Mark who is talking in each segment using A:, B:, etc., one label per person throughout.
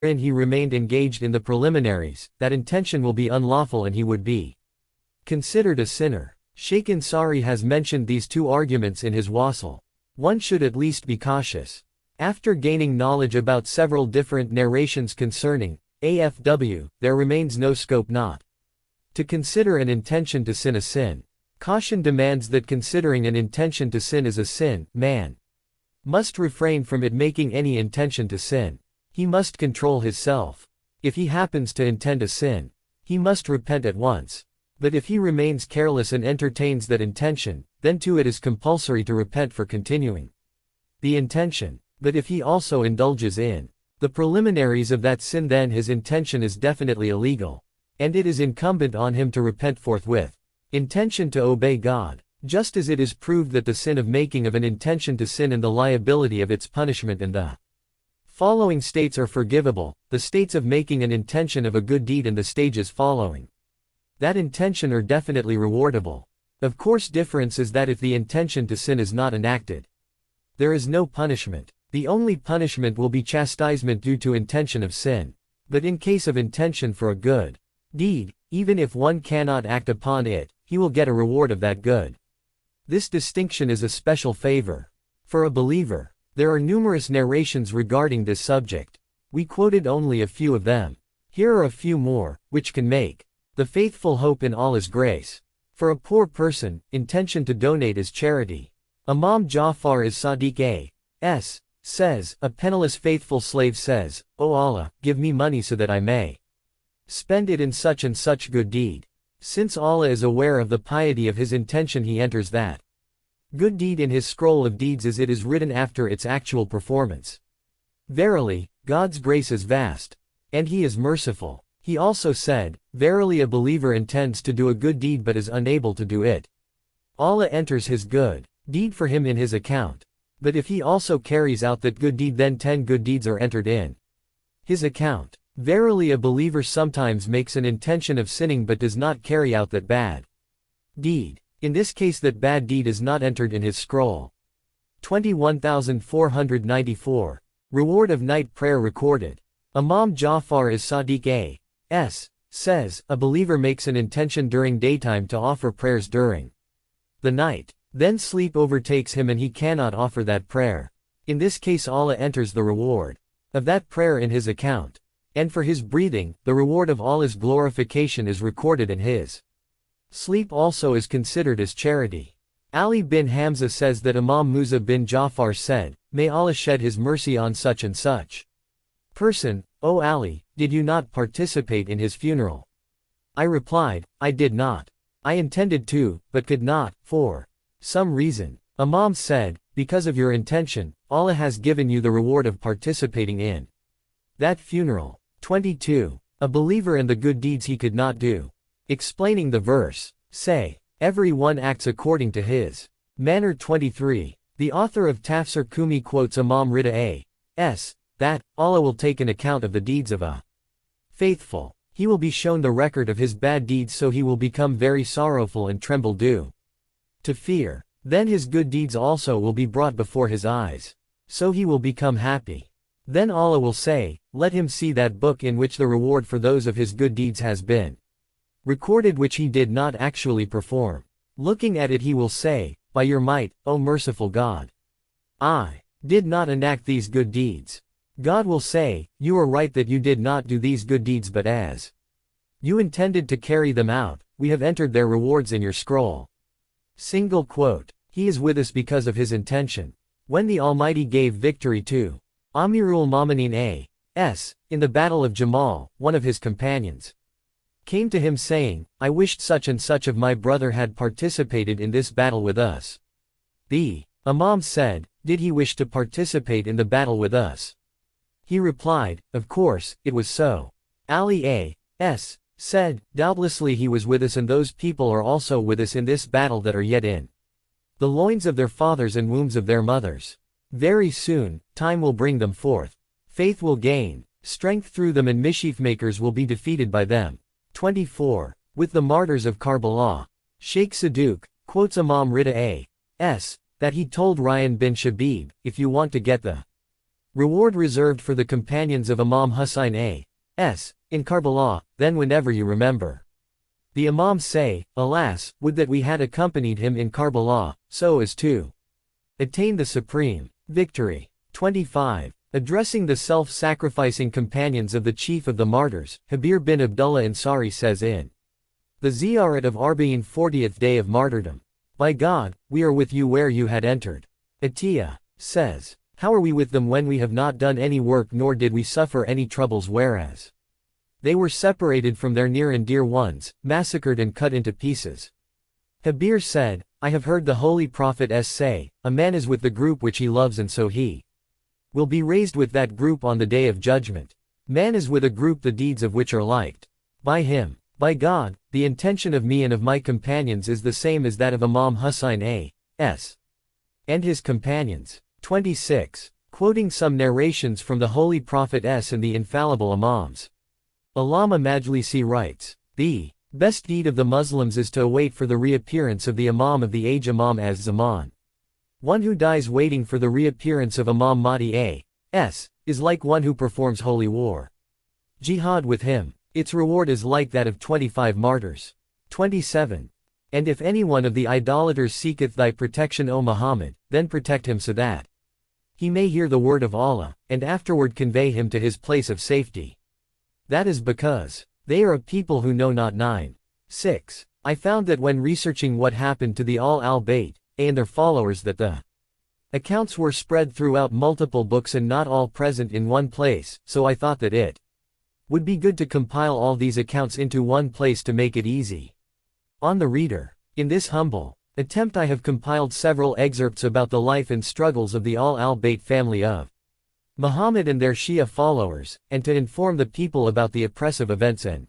A: wherein he remained engaged in the preliminaries, that intention will be unlawful and he would be considered a sinner. Sheikh Ansari has mentioned these two arguments in his Wasl. One should at least be cautious. After gaining knowledge about several different narrations concerning AFW, there remains no scope not to consider an intention to sin a sin. Caution demands that considering an intention to sin is a sin, man must refrain from it making any intention to sin. He must control his self. If he happens to intend a sin, he must repent at once. But if he remains careless and entertains that intention, then too it is compulsory to repent for continuing the intention. But if he also indulges in the preliminaries of that sin, then his intention is definitely illegal, and it is incumbent on him to repent forthwith. Intention to obey God. Just as it is proved that the sin of making of an intention to sin and the liability of its punishment in the following states are forgivable, the states of making an intention of a good deed and the stages following that intention are definitely rewardable. Of course, difference is that if the intention to sin is not enacted, there is no punishment. The only punishment will be chastisement due to intention of sin. But in case of intention for a good deed, even if one cannot act upon it, he will get a reward of that good. This distinction is a special favor for a believer. There are numerous narrations regarding this subject. We quoted only a few of them. Here are a few more, which can make the faithful hope in Allah's grace. For a poor person, intention to donate is charity. Imam Ja'far as-Sadiq A.S. says, a penniless faithful slave says, O Allah, give me money so that I may spend it in such and such good deed. Since Allah is aware of the piety of his intention, he enters that good deed in his scroll of deeds as it is written after its actual performance. Verily, God's grace is vast, and he is merciful. He also said, verily a believer intends to do a good deed but is unable to do it. Allah enters his good deed for him in his account. But if he also carries out that good deed, then 10 good deeds are entered in his account. Verily a believer sometimes makes an intention of sinning but does not carry out that bad deed. In this case that bad deed is not entered in his scroll. 21,494. Reward of night prayer recorded. Imam Ja'far as-Sadiq A.S. says, a believer makes an intention during daytime to offer prayers during the night. Then sleep overtakes him and he cannot offer that prayer. In this case Allah enters the reward of that prayer in his account. And for his breathing, the reward of Allah's glorification is recorded in his sleep also is considered as charity. Ali bin Hamza says that Imam Musa bin Ja'far said, may Allah shed his mercy on such and such person, O Ali, did you not participate in his funeral? I replied, I did not. I intended to, but could not, for some reason. Imam said, because of your intention, Allah has given you the reward of participating in that funeral. 22. A believer and the good deeds he could not do. Explaining the verse, say, every one acts according to his manner. 23. The author of Tafsir Kumi quotes Imam Rida A.S. that, Allah will take an account of the deeds of a faithful. He will be shown the record of his bad deeds, so he will become very sorrowful and tremble due to fear. Then his good deeds also will be brought before his eyes, so he will become happy. Then Allah will say, let him see that book in which the reward for those of his good deeds has been recorded which he did not actually perform. Looking at it he will say, by your might, O merciful God, I did not enact these good deeds. God will say, you are right that you did not do these good deeds, but as you intended to carry them out, we have entered their rewards in your scroll. Single quote. He is with us because of his intention. When the Almighty gave victory to Amirul Mu'minin A.S. in the Battle of Jamal, one of his companions came to him saying, I wished such and such of my brother had participated in this battle with us. The Imam said, did he wish to participate in the battle with us? He replied, of course, it was so. Ali A.S. said, doubtlessly he was with us, and those people are also with us in this battle that are yet in the loins of their fathers and wombs of their mothers. Very soon, time will bring them forth. Faith will gain strength through them, and mischief makers will be defeated by them. 24. With the martyrs of Karbala. Sheikh Saduq quotes Imam Rida A.S. that he told Ryan bin Shabib, if you want to get the Reward reserved for the companions of Imam Hussein A.S. in Karbala, then whenever you remember. The Imams say, alas, would that we had accompanied him in Karbala, so as to attain the supreme victory. 25. Addressing the self-sacrificing companions of the chief of the martyrs, Habir bin Abdullah Ansari says in the Ziyarat of Arba'in 40th day of martyrdom, by God, we are with you where you had entered. Atiyah says, how are we with them when we have not done any work nor did we suffer any troubles, whereas they were separated from their near and dear ones, massacred and cut into pieces. Habir said, I have heard the Holy Prophet say, a man is with the group which he loves and so he will be raised with that group on the day of judgment. Man is with a group the deeds of which are liked by him. By God, the intention of me and of my companions is the same as that of Imam Hussein A.S. and his companions. 26. Quoting some narrations from the Holy Prophet and the infallible Imams. Allama Majlisi writes, the best deed of the Muslims is to await for the reappearance of the Imam of the age, Imam az-Zaman. One who dies waiting for the reappearance of Imam Mahdi A.S. is like one who performs holy war. Jihad with him. Its reward is like that of 25 martyrs. 27. And if any one of the idolaters seeketh thy protection, O Muhammad, then protect him so that he may hear the word of Allah, and afterward convey him to his place of safety. That is because they are a people who know not. 9. 6. I found that when researching what happened to the al-Bayt and their followers, that the accounts were spread throughout multiple books and not all present in one place, so I thought that it would be good to compile all these accounts into one place to make it easy on the reader. In this humble attempt I have compiled several excerpts about the life and struggles of the al-Bayt family of Muhammad and their Shia followers, and to inform the people about the oppressive events and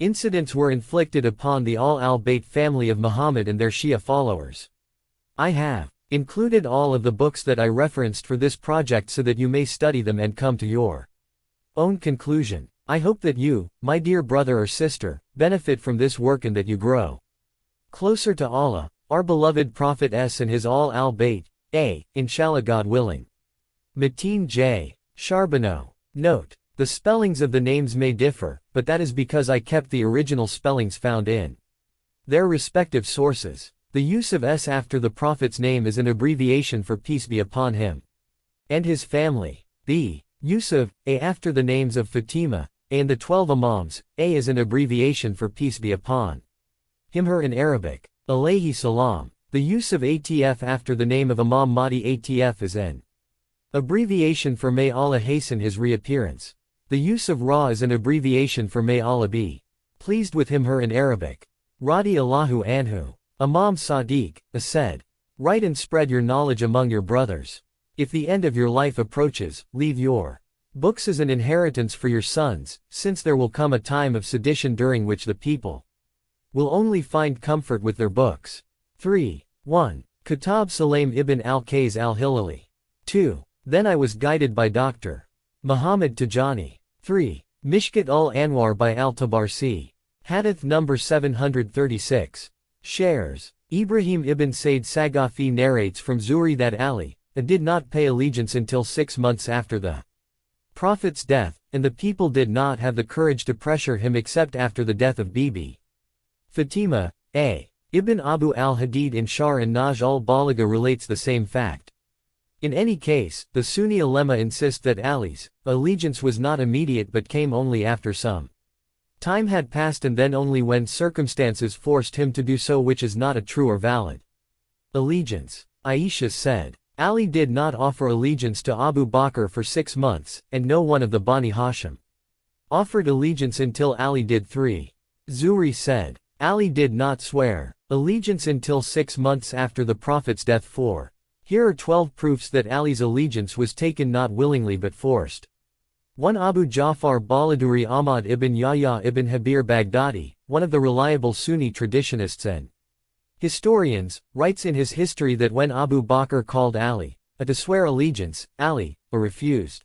A: incidents were inflicted upon the al-Bayt family of Muhammad and their Shia followers. I have included all of the books that I referenced for this project so that you may study them and come to your own conclusion. I hope that you, my dear brother or sister, benefit from this work and that you grow closer to Allah, our beloved Prophet and his al-Bayt, inshallah God willing. Mateen J. Charbonneau. Note: the spellings of the names may differ, but that is because I kept the original spellings found in their respective sources. The use of S after the Prophet's name is an abbreviation for peace be upon him and his family. The use of A after the names of Fatima and the 12 Imams, A is an abbreviation for peace be upon him her in Arabic, alayhi salam. The use of ATF after the name of Imam Mahdi, ATF is an abbreviation for may Allah hasten his reappearance. The use of Ra is an abbreviation for may Allah be pleased with him her in Arabic. Radi Allahu anhu. Imam Sadiq said, write and spread your knowledge among your brothers. If the end of your life approaches, leave your books as an inheritance for your sons, since there will come a time of sedition during which the people will only find comfort with their books. 3. 1. Kitab Sulaim ibn al-Qays al-Hilali. 2. Then I was guided by Dr. Muhammad Tijani. 3. Mishkat al-Anwar by al-Tabarsi. Hadith number 736. Shares. Ibrahim ibn Said Sagafi narrates from Zuhri that Ali did not pay allegiance until 6 months after the Prophet's death, and the people did not have the courage to pressure him except after the death of Bibi Fatima. Ibn Abu al-Hadid in Shar and Naj al-Balagha relates the same fact. In any case, the Sunni ulema insist that Ali's allegiance was not immediate but came only after some time had passed and then only when circumstances forced him to do so, which is not a true or valid allegiance. Aisha said, Ali did not offer allegiance to Abu Bakr for 6 months, and no one of the Bani Hashim offered allegiance until Ali did. 3. Zuhri said, Ali did not swear allegiance until 6 months after the Prophet's death. 4. Here are 12 proofs that Ali's allegiance was taken not willingly but forced. 1. Abu Ja'far Baladuri Ahmad ibn Yahya ibn Habir Baghdadi, one of the reliable Sunni traditionists and historians, writes in his history that when Abu Bakr called Ali to swear allegiance, Ali refused.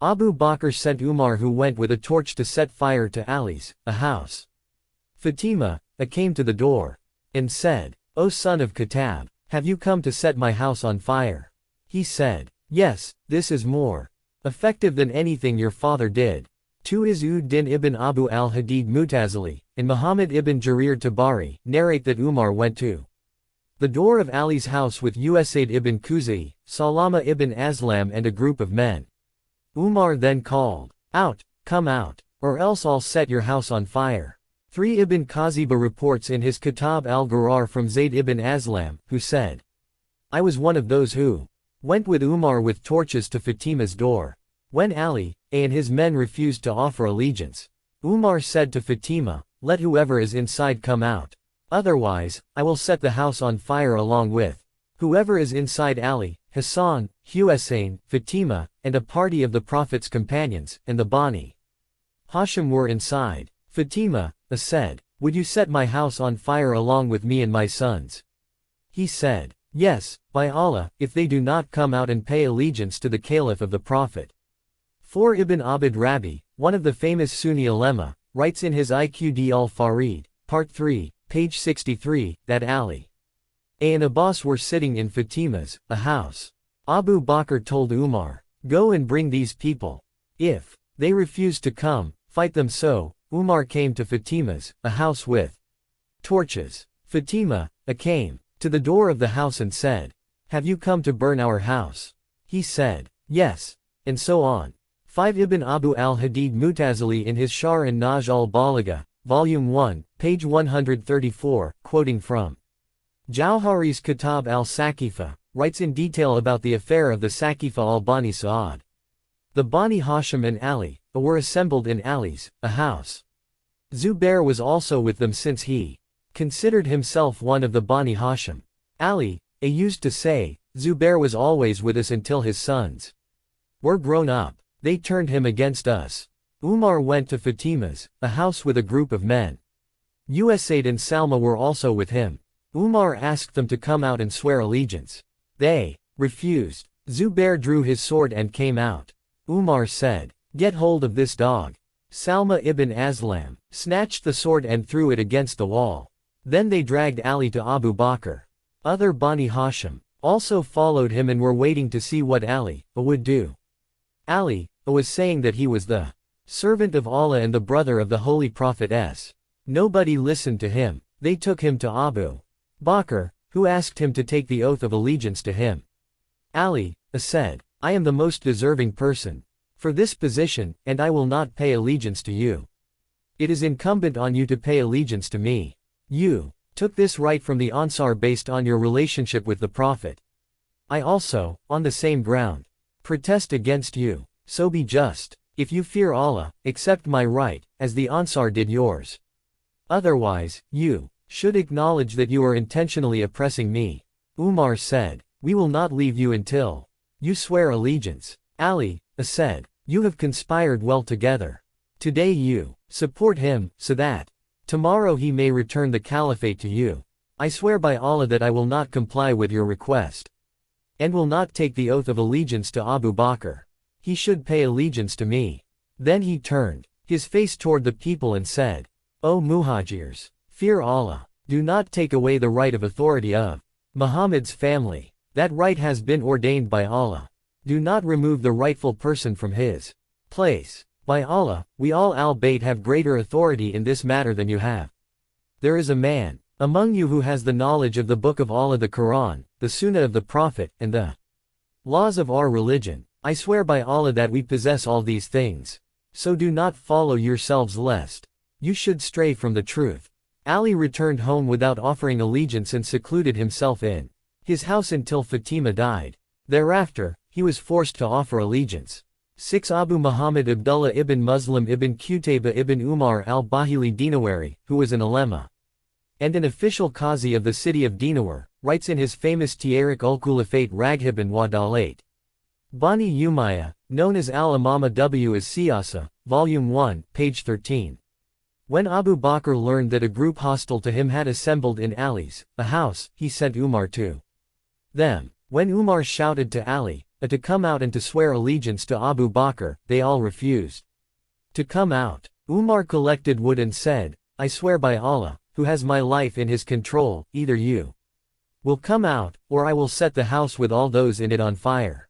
A: Abu Bakr sent Umar, who went with a torch to set fire to Ali's house. Fatima came to the door and said, O son of Khattab, have you come to set my house on fire? He said, yes, this is more effective than anything your father did. 2 Izz-ud-Din ibn Abu al-Hadid Mutazili, and Muhammad ibn Jarir Tabari, narrate that Umar went to the door of Ali's house with Usaid ibn Khuzai, Salama ibn Aslam and a group of men. Umar then called, "Out, come out, or else I'll set your house on fire." 3 Ibn Qaziba reports in his Kitab al-Gharar from Zayd ibn Aslam, who said, "I was one of those who went with Umar with torches to Fatima's door. When Ali, and his men refused to offer allegiance, Umar said to Fatima, 'Let whoever is inside come out. Otherwise, I will set the house on fire along with whoever is inside.' Ali, Hassan, Hussein, Fatima, and a party of the Prophet's companions, and the Bani Hashim were inside. Fatima said, 'Would you set my house on fire along with me and my sons?' He said, 'Yes, by Allah, if they do not come out and pay allegiance to the Caliph of the Prophet.' 4 Ibn Abd Rabi, one of the famous Sunni ulema, writes in his Iqd al-Farid, Part 3, page 63, that Ali and Abbas were sitting in Fatima's house. Abu Bakr told Umar, 'Go and bring these people. If they refuse to come, fight them.' So Umar came to Fatima's house with torches. Fatima came to the door of the house and said, 'Have you come to burn our house?' He said, 'Yes,' and so on. 5 Ibn Abu al-Hadid Mutazili in his Shar and Naj al-Balagha, Volume 1, page 134, quoting from Jauhari's Kitab al-Saqifa, writes in detail about the affair of the Saqifa al-Bani Sa'ad. The Bani Hashim and Ali were assembled in Ali's house. Zubair was also with them since he considered himself one of the Bani Hashim. Ali used to say, 'Zubair was always with us until his sons were grown up. They turned him against us.' Umar went to Fatima's house with a group of men. Usaid and Salma were also with him. Umar asked them to come out and swear allegiance. They refused. Zubair drew his sword and came out. Umar said, 'Get hold of this dog.' Salma ibn Aslam snatched the sword and threw it against the wall. Then they dragged Ali to Abu Bakr. Other Bani Hashim also followed him and were waiting to see what Ali would do. Ali was saying that he was the servant of Allah and the brother of the Holy Prophet. Nobody listened to him. They took him to Abu Bakr, who asked him to take the oath of allegiance to him. Ali said, 'I am the most deserving person for this position, and I will not pay allegiance to you. It is incumbent on you to pay allegiance to me. You took this right from the Ansar based on your relationship with the Prophet. I also, on the same ground, protest against you. So be just. If you fear Allah, accept my right, as the Ansar did yours. Otherwise, you should acknowledge that you are intentionally oppressing me.' Umar said, 'We will not leave you until you swear allegiance.' Ali said, 'You have conspired well together. Today you support him, so that tomorrow he may return the caliphate to you. I swear by Allah that I will not comply with your request, and will not take the oath of allegiance to Abu Bakr. He should pay allegiance to me.' Then he turned his face toward the people and said, 'O Muhajirs, fear Allah. Do not take away the right of authority of Muhammad's family. That right has been ordained by Allah. Do not remove the rightful person from his place. By Allah, we all al-Bayt have greater authority in this matter than you have. There is a man among you who has the knowledge of the Book of Allah, the Quran, the Sunnah of the Prophet, and the laws of our religion. I swear by Allah that we possess all these things. So do not follow yourselves lest you should stray from the truth.' Ali returned home without offering allegiance and secluded himself in his house until Fatima died. Thereafter, he was forced to offer allegiance. 6 Abu Muhammad Abdullah ibn Muslim ibn Qutayba ibn Umar al-Bahili Dinawari, who was an ulema and an official qazi of the city of Dinawar, writes in his famous Tariq ul-Khulafat Raghiban wa Dalat. Bani Umayyah, known as al-Imama W as Siyasa, Volume 1, page 13. When Abu Bakr learned that a group hostile to him had assembled in Ali's house, he sent Umar to them. When Umar shouted to Ali to come out and to swear allegiance to Abu Bakr, they all refused to come out. Umar collected wood and said, 'I swear by Allah, who has my life in his control, either you will come out, or I will set the house with all those in it on fire.'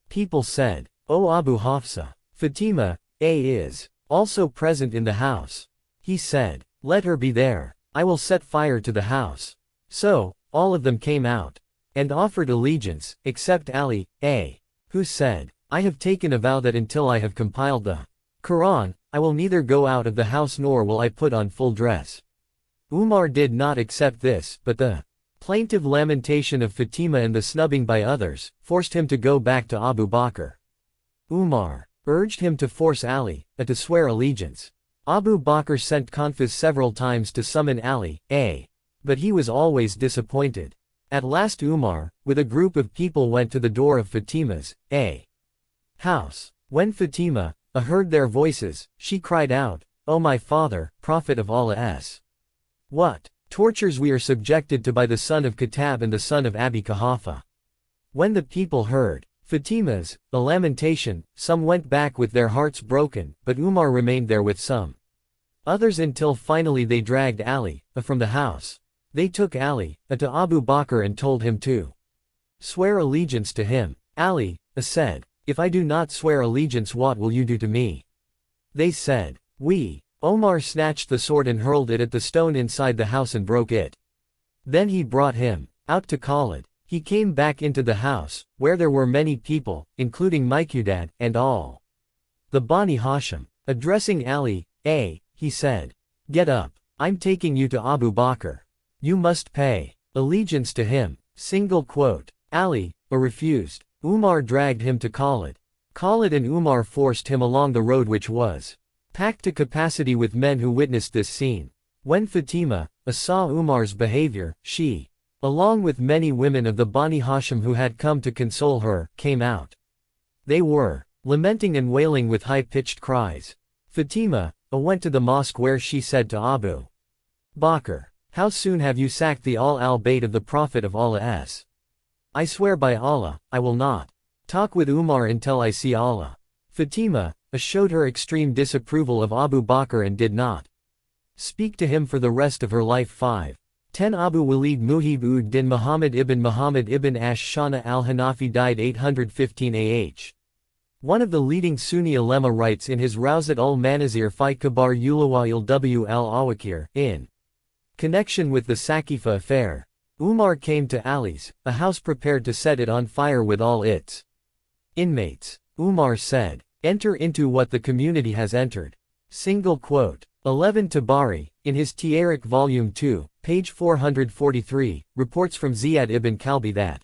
A: People said, O Abu Hafsa, Fatima, is also present in the house. He said, let her be there. I will set fire to the house. So, all of them came out and offered allegiance, except Ali, who said, I have taken a vow that until I have compiled the Quran, I will neither go out of the house nor will I put on full dress. Umar did not accept this, but the plaintive lamentation of Fatima and the snubbing by others forced him to go back to Abu Bakr. Umar urged him to force Ali to swear allegiance. Abu Bakr sent Confis several times to summon Ali, but he was always disappointed. At last Umar, with a group of people, went to the door of Fatima's house. When Fatima heard their voices, she cried out, O my father, Prophet of Allah! What tortures we are subjected to by the son of Khattab and the son of Abi Quhafa. When the people heard Fatima's lamentation, some went back with their hearts broken, but Umar remained there with some others until finally they dragged Ali from the house. They took Ali to Abu Bakr and told him to swear allegiance to him. Ali said, If I do not swear allegiance, what will you do to me? They said, We. Omar snatched the sword and hurled it at the stone inside the house and broke it. Then he brought him out to Khalid. He came back into the house, where there were many people, including Miqdad and all the Bani Hashim. Addressing Ali, he said, Get up. I'm taking you to Abu Bakr. You must pay allegiance to him. Ali refused. Umar dragged him to Khalid. Khalid and Umar forced him along the road, which was packed to capacity with men who witnessed this scene. When Fatima saw Umar's behavior, she, along with many women of the Bani Hashim who had come to console her, came out. They were lamenting and wailing with high-pitched cries. Fatima went to the mosque, where she said to Abu Bakr, How soon have you sacked the al-bayt of the Prophet of Allah? I swear by Allah, I will not talk with Umar until I see Allah. Fatima showed her extreme disapproval of Abu Bakr and did not speak to him for the rest of her life. 10 Abu Walid Muhib ud-Din Muhammad ibn Ash-Shana al-Hanafi died 815 AH. One of the leading Sunni ulema writes in his Rawzat ul-Manazir fi Kabar Ulawa'il w al-Awakir, in connection with the Saqifa affair, Umar came to Ali's house prepared to set it on fire with all its inmates. Umar said, Enter into what the community has entered. 11 Tabari, in his Tariq Volume 2, page 443, reports from Ziyad ibn Kalbi that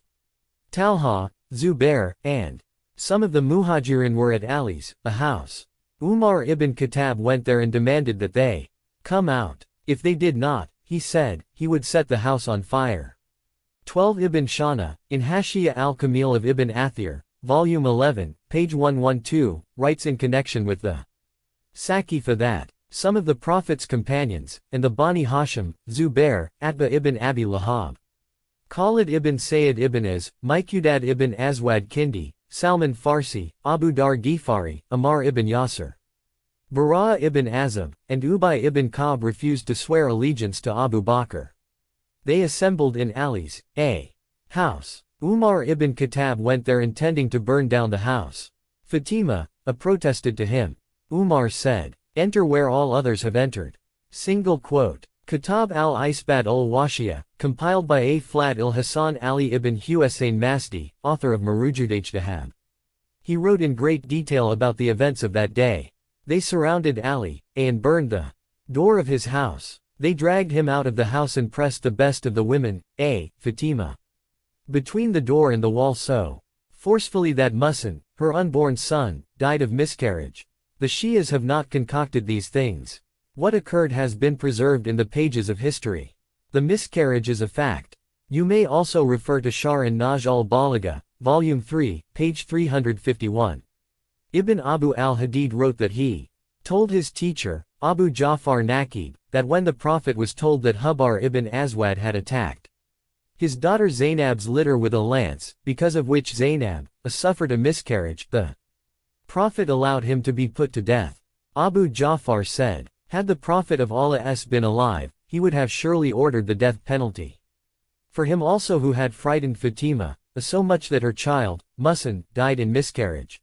A: Talha, Zubair, and some of the Muhajirin were at Ali's house. Umar ibn Khattab went there and demanded that they come out. If they did not, he said, he would set the house on fire. 12 Ibn Shana, in Hashiyah al-Kamil of Ibn Athir, Volume 11, page 112, writes in connection with the Saqifa that some of the Prophet's companions, and the Bani Hashim, Zubair, Atba ibn Abi Lahab, Khalid ibn Sayyid ibn Az, Miqdad ibn Aswad Kindi, Salman Farsi, Abu Dar Ghifari, Ammar ibn Yasir, Bara ibn Azib, and Ubay ibn Ka'b refused to swear allegiance to Abu Bakr. They assembled in Ali's house. Umar ibn Khattab went there intending to burn down the house. Fatima protested to him. Umar said, Enter where all others have entered. Kitab al-Isbat ul-Washiyah, compiled by A-il-Hasan Ali ibn Husayn Masdi, author of Marujud Ijtihad. He wrote in great detail about the events of that day. They surrounded Ali, and burned the door of his house. They dragged him out of the house and pressed the best of the women, Fatima, between the door and the wall so forcefully that Muhsin, her unborn son, died of miscarriage. The Shias have not concocted these things. What occurred has been preserved in the pages of history. The miscarriage is a fact. You may also refer to Shar and Naj al-Balagha, Volume 3, page 351. Ibn Abu al-Hadid wrote that he told his teacher, Abu Ja'far Naqib, that when the Prophet was told that Hubar ibn Aswad had attacked his daughter Zainab's litter with a lance, because of which Zainab suffered a miscarriage, the Prophet allowed him to be put to death. Abu Ja'far said, Had the Prophet of Allah been alive, he would have surely ordered the death penalty for him also, who had frightened Fatima, so much that her child, Muhsin, died in miscarriage.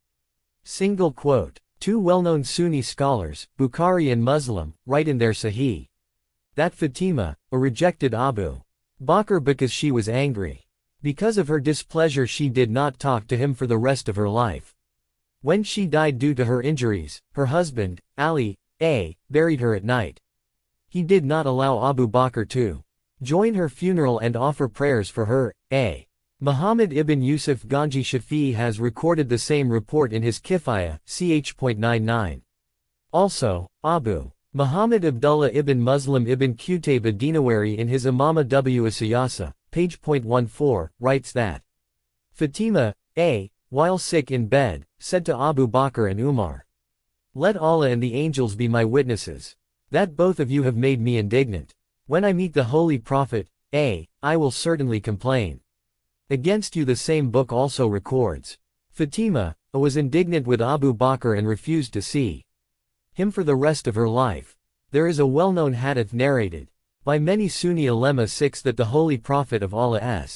A: Single quote. Two well-known Sunni scholars, Bukhari and Muslim, write in their Sahih that Fatima, rejected Abu Bakr because she was angry. Because of her displeasure she did not talk to him for the rest of her life. When she died due to her injuries, her husband, Ali, buried her at night. He did not allow Abu Bakr to join her funeral and offer prayers for her. Muhammad ibn Yusuf Ganji Shafi'i has recorded the same report in his Kifaya, ch.99. Also, Abu Muhammad Abdullah ibn Muslim ibn Qutayba Dinawari in his Imama w Siyasa, page .14, writes that Fatima, while sick in bed, said to Abu Bakr and Umar, "Let Allah and the angels be my witnesses, that both of you have made me indignant. When I meet the Holy Prophet, I will certainly complain against you." The same book also records Fatima was indignant with Abu Bakr and refused to see him for the rest of her life. There is a well-known hadith narrated by many Sunni ulema that the Holy Prophet of Allah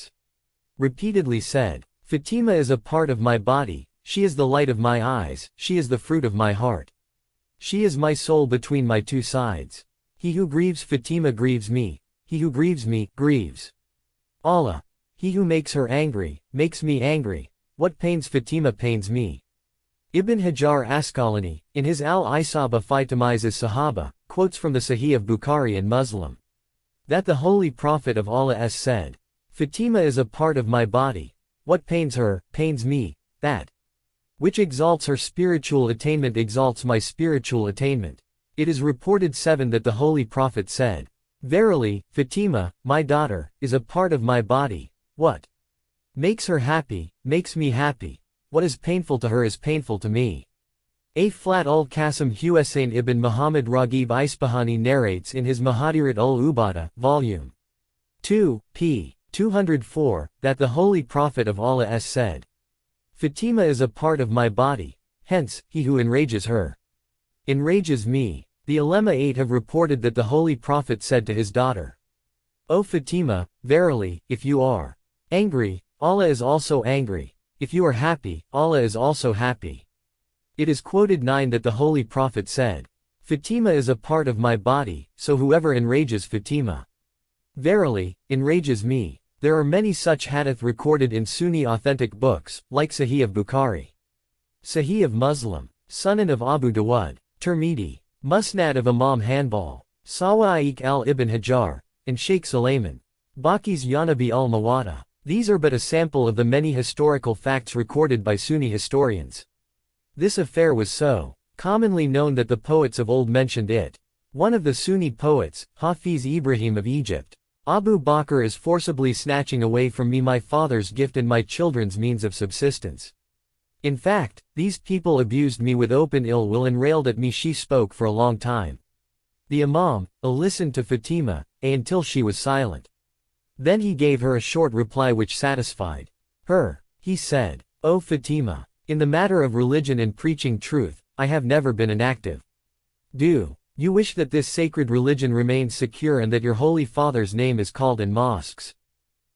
A: repeatedly said, "Fatima is a part of my body, she is the light of my eyes, she is the fruit of my heart. She is my soul between my two sides. He who grieves Fatima grieves me, he who grieves me, grieves Allah. He who makes her angry, makes me angry. What pains Fatima pains me." Ibn Hajar Asqalani, in his Al-Isaba fi Tamyiz as-Sahaba, quotes from the Sahih of Bukhari and Muslim that the Holy Prophet of Allah said, "Fatima is a part of my body. What pains her, pains me. That which exalts her spiritual attainment exalts my spiritual attainment." It is reported 7 that the Holy Prophet said, "Verily, Fatima, my daughter, is a part of my body. What makes her happy, makes me happy. What is painful to her is painful to me." Al-Qasim Hussein ibn Muhammad Raghib Isfahani narrates in his Mahadirat ul-Ubada, Vol. 2, p. 204, that the Holy Prophet of Allah said, "Fatima is a part of my body, hence, he who enrages her enrages me." The ulema 8 have reported that the Holy Prophet said to his daughter, "O Fatima, verily, if you are angry, Allah is also angry. If you are happy, Allah is also happy." It is quoted 9 that the Holy Prophet said, "Fatima is a part of my body, so whoever enrages Fatima, verily, enrages me." There are many such hadith recorded in Sunni authentic books, like Sahih of Bukhari, Sahih of Muslim, Sunan of Abu Dawud, Tirmidhi, Musnad of Imam Hanbal, Sawa'iq al-Ibn Hajar, and Sheikh Sulayman Baqi's Yanabi al-Mawada. These are but a sample of the many historical facts recorded by Sunni historians. This affair was so commonly known that the poets of old mentioned it. One of the Sunni poets, Hafiz Ibrahim of Egypt, "Abu Bakr is forcibly snatching away from me my father's gift and my children's means of subsistence. In fact, these people abused me with open ill will and railed at me." She spoke for a long time. The Imam listened to Fatima until she was silent. Then he gave her a short reply which satisfied her. He said, "O Fatima, in the matter of religion and preaching truth, I have never been inactive. Do you wish that this sacred religion remains secure and that your Holy Father's name is called in mosques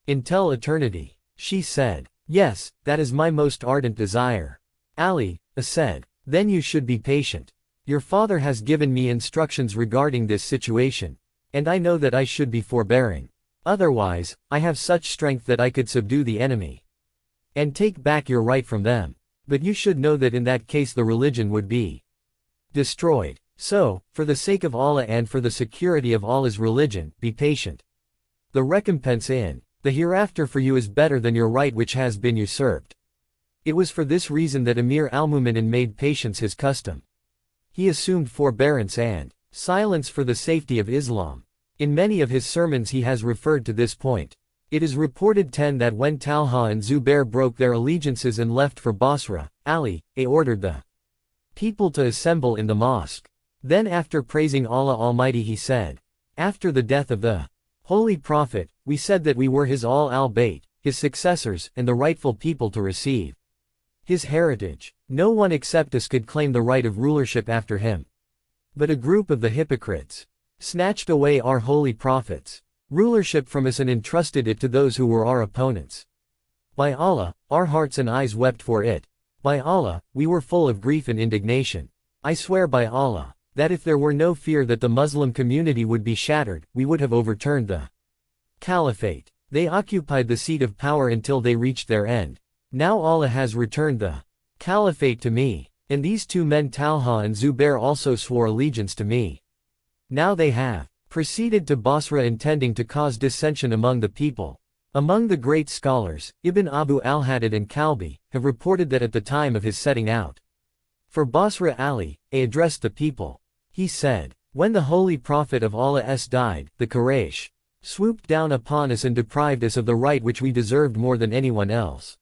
A: until eternity?" She said, "Yes, that is my most ardent desire." Ali said, "Then you should be patient. Your father has given me instructions regarding this situation, and I know that I should be forbearing. Otherwise, I have such strength that I could subdue the enemy and take back your right from them. But you should know that in that case the religion would be destroyed. So, for the sake of Allah and for the security of Allah's religion, be patient. The recompense in the hereafter for you is better than your right which has been usurped." It was for this reason that Amir al-Mu'minin made patience his custom. He assumed forbearance and silence for the safety of Islam. In many of his sermons he has referred to this point. It is reported 10 that when Talha and Zubair broke their allegiances and left for Basra, Ali ordered the people to assemble in the mosque. Then after praising Allah Almighty he said, "After the death of the Holy Prophet, we said that we were his al-bayt, his successors, and the rightful people to receive his heritage. No one except us could claim the right of rulership after him. But a group of the hypocrites snatched away our holy prophets' rulership from us and entrusted it to those who were our opponents. By Allah, our hearts and eyes wept for it. By Allah, we were full of grief and indignation. I swear by Allah, that if there were no fear that the Muslim community would be shattered, we would have overturned the caliphate. They occupied the seat of power until they reached their end. Now Allah has returned the caliphate to me, and these two men Talha and Zubair also swore allegiance to me. Now they have proceeded to Basra intending to cause dissension among the people. Among the great scholars, Ibn Abu al-Haddad and Kalbi, have reported that at the time of his setting out for Basra Ali, addressed the people. He said, "When the Holy Prophet of Allah died, the Quraysh swooped down upon us and deprived us of the right which we deserved more than anyone else.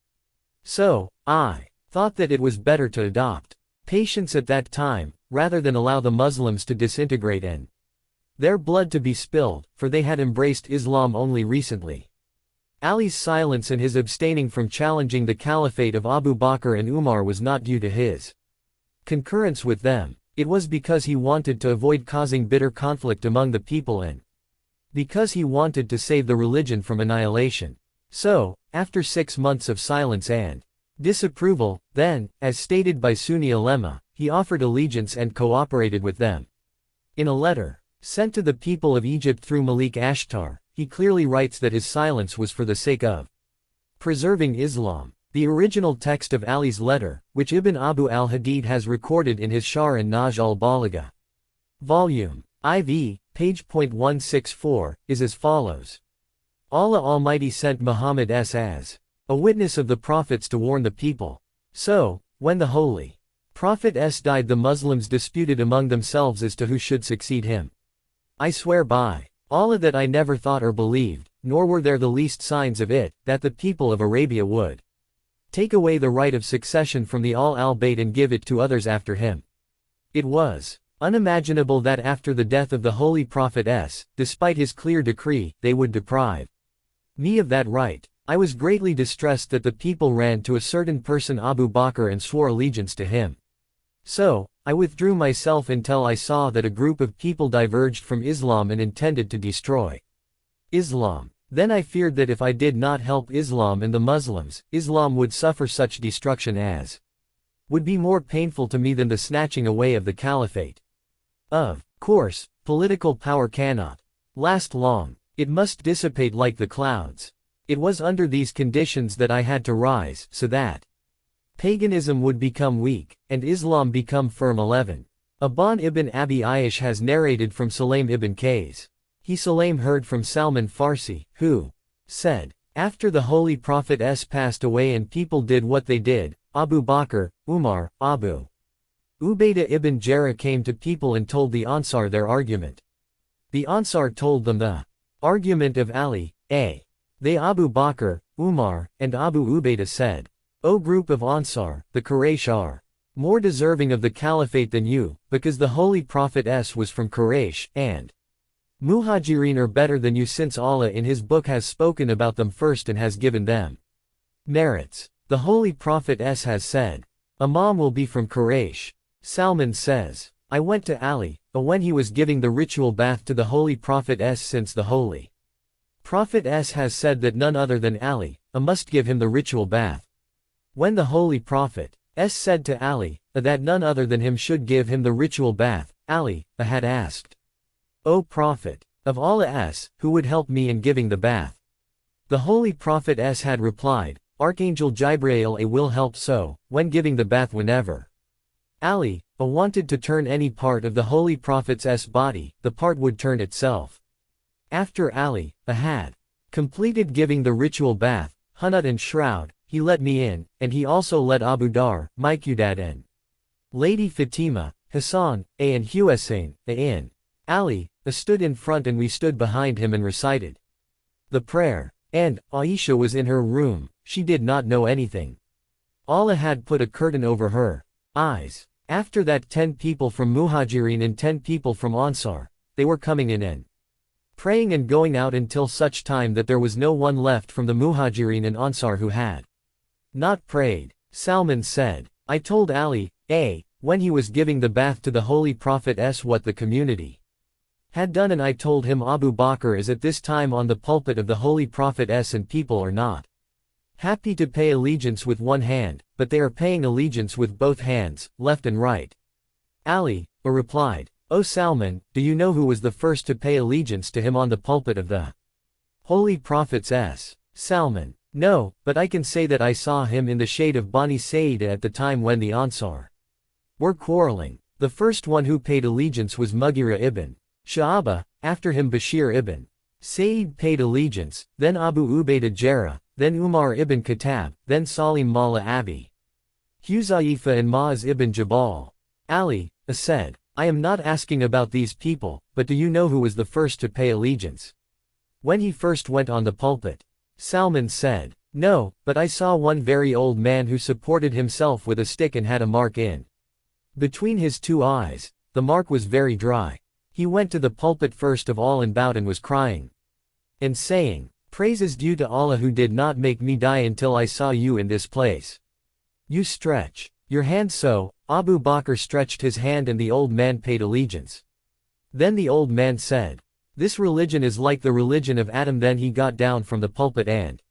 A: So, I thought that it was better to adopt patience at that time, rather than allow the Muslims to disintegrate and their blood to be spilled, for they had embraced Islam only recently." Ali's silence and his abstaining from challenging the caliphate of Abu Bakr and Umar was not due to his concurrence with them. It was because he wanted to avoid causing bitter conflict among the people and because he wanted to save the religion from annihilation. So, after 6 months of silence and disapproval, then, as stated by Sunni ulema, he offered allegiance and cooperated with them. In a letter sent to the people of Egypt through Malik Ashtar, he clearly writes that his silence was for the sake of preserving Islam. The original text of Ali's letter, which Ibn Abu al-Hadid has recorded in his Sharh an-Naj al-Balagha, Volume IV, page .164, is as follows. Allah Almighty sent Muhammad as a witness of the prophets to warn the people. So, when the Holy Prophet died, the Muslims disputed among themselves as to who should succeed him. I swear by Allah that I never thought or believed, nor were there the least signs of it, that the people of Arabia would take away the right of succession from the al-Bayt and give it to others after him. It was unimaginable that after the death of the Holy Prophet despite his clear decree, they would deprive me of that right. I was greatly distressed that the people ran to a certain person Abu Bakr and swore allegiance to him. So, I withdrew myself until I saw that a group of people diverged from Islam and intended to destroy Islam. Then I feared that if I did not help Islam and the Muslims, Islam would suffer such destruction as would be more painful to me than the snatching away of the caliphate. Of course, political power cannot last long. It must dissipate like the clouds. It was under these conditions that I had to rise, so that paganism would become weak, and Islam become firm. 11. Aban ibn Abi Ayyash has narrated from Sulaim ibn Qays. He Sulaim heard from Salman Farsi, who said, after the Holy Prophet passed away and people did what they did, Abu Bakr, Umar, Abu Ubaidah ibn Jarrah came to people and told the Ansar their argument. The Ansar told them the argument of Ali, They Abu Bakr, Umar, and Abu Ubaidah said, O group of Ansar, the Quraysh are more deserving of the caliphate than you, because the Holy Prophet was from Quraysh, and Muhajirin are better than you since Allah in his book has spoken about them first and has given them merits. The Holy Prophet has said, Imam will be from Quraysh. Salman says, I went to Ali, when he was giving the ritual bath to the Holy Prophet since the Holy Prophet has said that none other than Ali, must give him the ritual bath. When the Holy Prophet said to Ali, that none other than him should give him the ritual bath, Ali had asked, O Prophet of Allah who would help me in giving the bath? The Holy Prophet had replied, Archangel Jibrail will help so, when giving the bath whenever Ali wanted to turn any part of the Holy Prophet's body, the part would turn itself. After Ali had completed giving the ritual bath, Hunut and shroud, he let me in, and he also let Abu Dar, Miqdad and Lady Fatima, Hassan, and Husain, in. Ali stood in front and we stood behind him and recited the prayer. And Aisha was in her room, she did not know anything. Allah had put a curtain over her eyes. After that 10 people from Muhajirin and 10 people from Ansar, they were coming in and praying and going out until such time that there was no one left from the Muhajirin and Ansar who had not prayed. Salman said, I told Ali, when he was giving the bath to the Holy Prophet what the community had done, and I told him Abu Bakr is at this time on the pulpit of the Holy Prophet and people are not. happy to pay allegiance with one hand, but they are paying allegiance with both hands, left and right. Ali replied, O Salman, do you know who was the first to pay allegiance to him on the pulpit of the Holy Prophets? Salman, no, but I can say that I saw him in the shade of Bani Saida at the time when the Ansar were quarreling. The first one who paid allegiance was Mughira ibn Shu'aba, after him Bashir ibn Sa'id paid allegiance, then Abu Ubaidah Jarrah, then Umar ibn Khattab, then Salim Mawla Abi Huzaifa and Ma'az ibn Jabal. Ali said, I am not asking about these people, but do you know who was the first to pay allegiance when he first went on the pulpit? Salman said, no, but I saw one very old man who supported himself with a stick and had a mark in between his two eyes. The mark was very dry. He went to the pulpit first of all and bowed and was crying and saying, Praise is due to Allah who did not make me die until I saw you in this place. You stretch your hand. So Abu Bakr stretched his hand and the old man paid allegiance. Then the old man said, This religion is like the religion of Adam. Then he got down from the pulpit and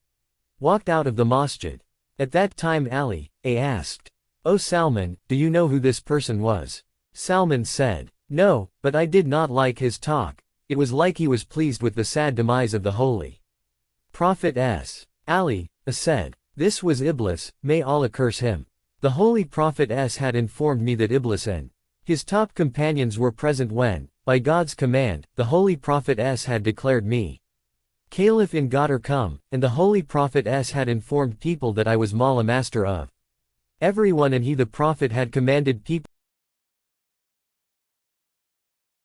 A: walked out of the masjid. At that time Ali asked, O Salman, do you know who this person was? Salman said, No, but I did not like his talk. It was like he was pleased with the sad demise of the Holy Prophet. Ali said, This was Iblis, may Allah curse him. The Holy Prophet had informed me that Iblis and his top companions were present when, by God's command, the Holy Prophet had declared me Caliph in God or come, and the Holy Prophet had informed people that I was Mawla, master of everyone, and he the Prophet had commanded people